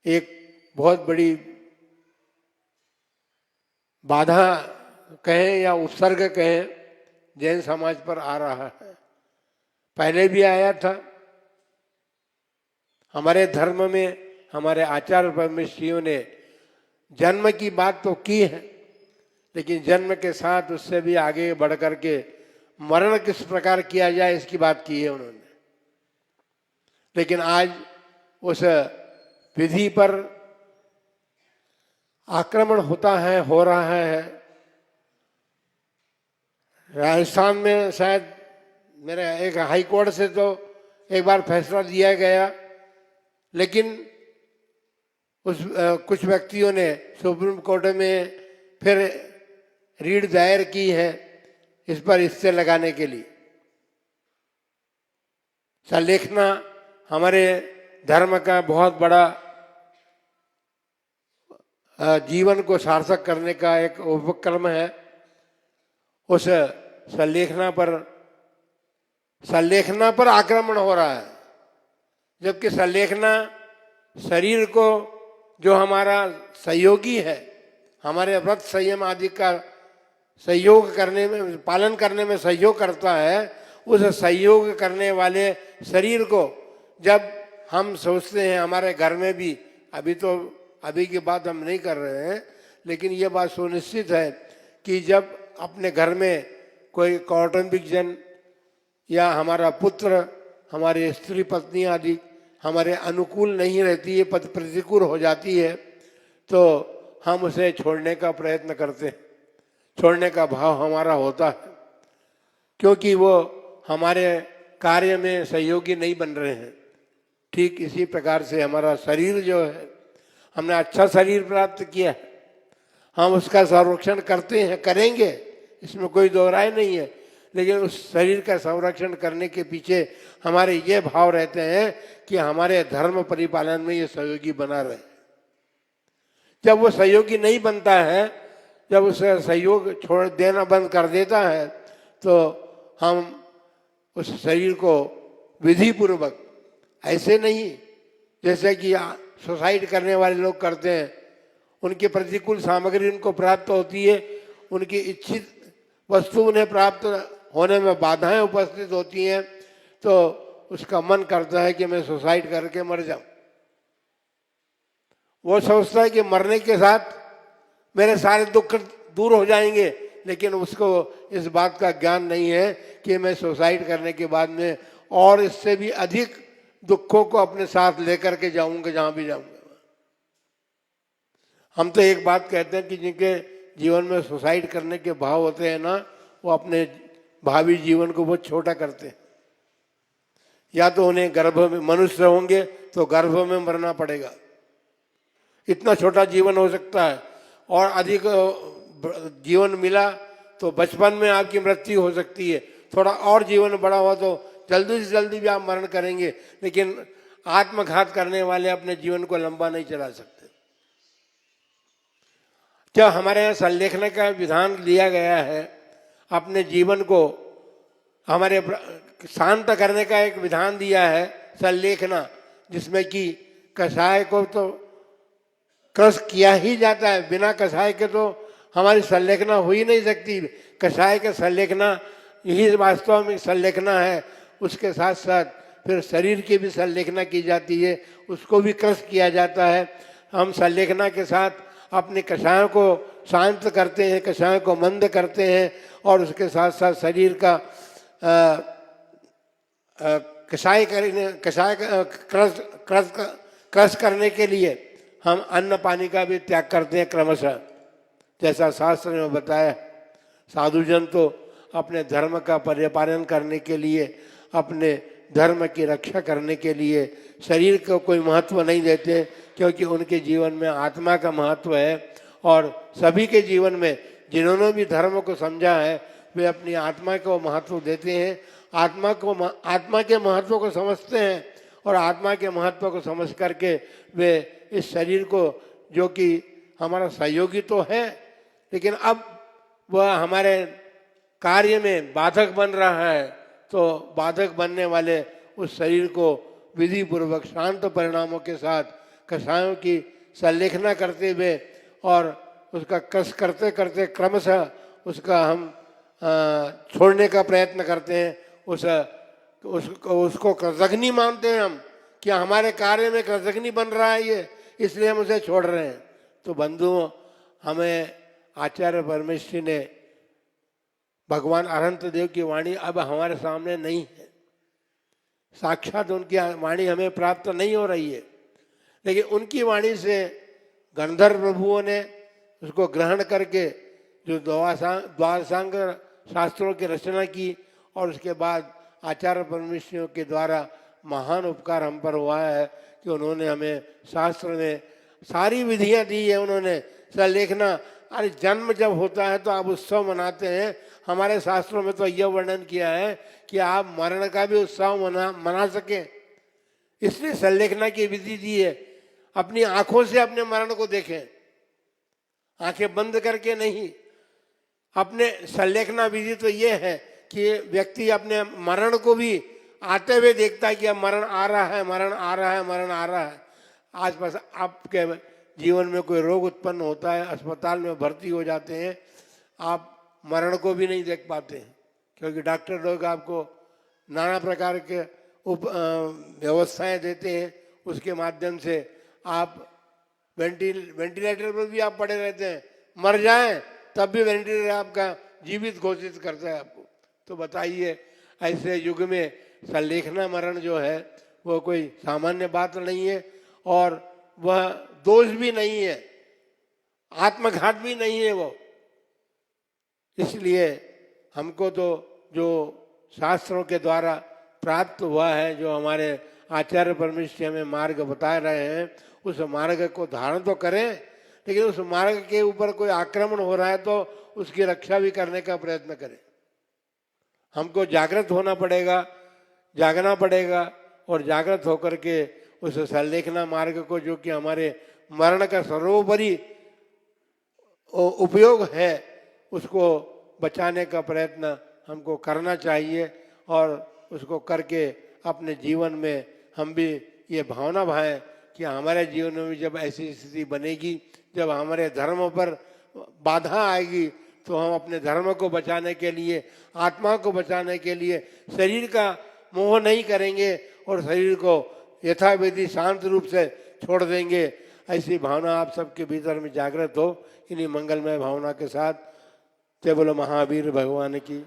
एक बहुत बड़ी बाधा कहें या उपसर्ग कहें जैन समाज पर आ रहा है। पहले भी आया था। हमारे धर्म में हमारे आचार्य परमेश्वरियों ने जन्म की बात तो की है, लेकिन जन्म के साथ उससे भी आगे बढ़ करके मरण किस प्रकार किया जाए इसकी बात की है उन्होंने। लेकिन आज उस विधि पर आक्रमण होता है, हो रहा है। राजस्थान में शायद मेरे एक हाई कोर्ट से तो एक बार फैसला दिया गया, लेकिन कुछ व्यक्तियों ने सुप्रीम कोर्ट में फिर रीट दायर की है इस पर स्टे लगाने के लिए। सलेखना हमारे धर्म का बहुत बड़ा जीवन को सार्थक करने का एक उपक्रम है। उस सलेखना पर आक्रमण हो रहा है, जबकि सलेखना शरीर को जो हमारा सहयोगी है, हमारे व्रत संयम आदि का सहयोग करने में, पालन करने में सहयोग करता है, उस सहयोग करने वाले शरीर को जब हम सोचते हैं हमारे घर में भी, अभी की बात हम नहीं कर रहे हैं, लेकिन ये बात सुनिश्चित है कि जब अपने घर में कोई कौटुंबिक जन या हमारा पुत्र, हमारी स्त्री पत्नी आदि हमारे अनुकूल नहीं रहती है, प्रतिकूल हो जाती है, तो हम उसे छोड़ने का प्रयत्न करते हैं, छोड़ने का भाव हमारा होता है, क्योंकि वो हमारे कार्य में सहयोगी नहीं बन रहे हैं। ठीक इसी प्रकार से हमारा शरीर जो है, हमने अच्छा शरीर प्राप्त किया है, हम उसका संरक्षण करते हैं, करेंगे, इसमें कोई दो राय नहीं है, लेकिन उस शरीर का संरक्षण करने के पीछे हमारे ये भाव रहते हैं कि हमारे धर्म परिपालन में ये सहयोगी बना रहे। जब वो सहयोगी नहीं बनता है, जब उसे सहयोग छोड़ देना बंद कर देता है, तो हम उस शरीर को विधि पूर्वक, ऐसे नहीं जैसे कि सुसाइड करने वाले लोग करते हैं, उनकी प्रतिकूल सामग्री उनको प्राप्त होती है, उनकी इच्छित वस्तु उन्हें प्राप्त होने में बाधाएं उपस्थित होती हैं, तो उसका मन करता है कि मैं सुसाइड करके मर जाऊं। वो सोचता है कि मरने के साथ मेरे सारे दुख दूर हो जाएंगे, लेकिन उसको इस बात का ज्ञान नहीं है कि मैं सुसाइड करने के बाद में और इससे भी अधिक दुखों को अपने साथ लेकर के जाऊंगा जहां भी जाऊंगा। हम तो एक बात कहते हैं कि जिनके जीवन में सुसाइड करने के भाव होते हैं ना, वो अपने भावी जीवन को बहुत छोटा करते हैं। या तो उन्हें गर्भ में, मनुष्य होंगे तो गर्भ में मरना पड़ेगा, इतना छोटा जीवन हो सकता है, और अधिक जीवन मिला तो बचपन में आपकी मृत्यु हो सकती है, थोड़ा और जीवन बड़ा हुआ तो जल्दी से जल्दी भी आप मरण करेंगे, लेकिन आत्मघात करने वाले अपने जीवन को लंबा नहीं चला सकते। क्या हमारे यहाँ संलेखन का विधान लिया गया है, अपने जीवन को हमारे शांत करने का एक विधान दिया है संलेखना, जिसमें कि कषाय को तो क्रश किया ही जाता है, बिना कषाय के तो हमारी संलेखना हो ही नहीं सकती। कषाय के संलेखना यही वास्तव में संलेखना है। उसके साथ साथ फिर शरीर की भी संलेखना की जाती है, उसको भी क्रश किया जाता है। हम संलेखना के साथ अपने कषायों को शांत करते हैं, कषायों को मंद करते हैं, और उसके साथ साथ शरीर का कषाय क्रश करने के लिए हम अन्न पानी का भी त्याग करते हैं क्रमशः, जैसा शास्त्र में बताया। साधुजन तो अपने धर्म का परिपालन करने के लिए, अपने धर्म की रक्षा करने के लिए शरीर को कोई महत्व नहीं देते, क्योंकि उनके जीवन में आत्मा का महत्व है। और सभी के जीवन में जिन्होंने भी धर्म को समझा है, वे अपनी आत्मा को महत्व देते हैं, आत्मा के महत्व को समझते हैं, और आत्मा के महत्व को समझ करके वे इस शरीर को, जो कि हमारा सहयोगी तो है, लेकिन अब वह हमारे कार्य में बाधक बन रहा है, तो बाधक बनने वाले उस शरीर को विधि पूर्वक शांत परिणामों के साथ कषायों की संलेखना करते हुए और उसका कस करते करते क्रमशः उसका हम छोड़ने का प्रयत्न करते हैं। उसको कृतघ्नि मानते हैं हम कि हमारे कार्य में कृतघ्नि बन रहा है ये, इसलिए हम उसे छोड़ रहे हैं। तो बंधुओं, हमें आचार्य परमेश्वरी ने भगवान अनंत देव की वाणी अब हमारे सामने नहीं है, साक्षात उनकी वाणी हमें प्राप्त नहीं हो रही है, लेकिन उनकी वाणी से गंधर्व प्रभुओं ने उसको ग्रहण करके जो द्वादशांग शास्त्रों की रचना की और उसके बाद आचार्य परमेश्वरियों के द्वारा महान उपकार हम पर हुआ है कि उन्होंने हमें शास्त्र में सारी विधियां दी है। उन्होंने संलेखना, अरे जन्म जब होता है तो आप उत्सव मनाते हैं, हमारे शास्त्रों में तो यह वर्णन किया है कि आप मरण का भी उत्सव मना सकें, इसलिए संलेखना की विधि दी है। अपनी आंखों से अपने मरण को देखें, आंखें बंद करके नहीं। अपने संलेखना विधि तो ये है कि व्यक्ति अपने मरण को भी आते हुए देखता है कि अब मरण आ रहा है, मरण आ रहा है, मरण आ रहा है। आज बस आपके जीवन में कोई रोग उत्पन्न होता है, अस्पताल में भर्ती हो जाते हैं, आप मरण को भी नहीं देख पाते हैं, क्योंकि डॉक्टर लोग आपको नाना प्रकार के व्यवस्थाएं देते हैं, उसके माध्यम से आप वेंटिलेटर पर भी आप पड़े रहते हैं, मर जाएं तब भी वेंटिलेटर आपका जीवित घोषित करता है आपको। तो बताइए, ऐसे युग में संलेखना मरण जो है वो कोई सामान्य बात नहीं है, और वह दोष भी नहीं है, आत्मघात भी नहीं है वो। इसलिए हमको तो जो शास्त्रों के द्वारा प्राप्त हुआ है, जो हमारे आचार्य परमेश्वर हमें मार्ग बता रहे हैं, उस मार्ग को धारण तो करें, लेकिन उस मार्ग के ऊपर कोई आक्रमण हो रहा है तो उसकी रक्षा भी करने का प्रयत्न करें। हमको जागृत होना पड़ेगा, जागना पड़ेगा, और जागृत होकर के उस संलेखना मार्ग को, जो कि हमारे मरण का सर्वोपरि उपयोग है, उसको बचाने का प्रयत्न हमको करना चाहिए। और उसको करके अपने जीवन में हम भी ये भावना भाएं कि हमारे जीवन में भी जब ऐसी स्थिति बनेगी, जब हमारे धर्म पर बाधा आएगी, तो हम अपने धर्म को बचाने के लिए, आत्मा को बचाने के लिए शरीर का मोह नहीं करेंगे और शरीर को यथाविधि शांत रूप से छोड़ देंगे। ऐसी भावना आप सबके भीतर में जागृत हो। इन्हीं मंगलमय भावना के साथ जय बोलो महावीर भगवान की।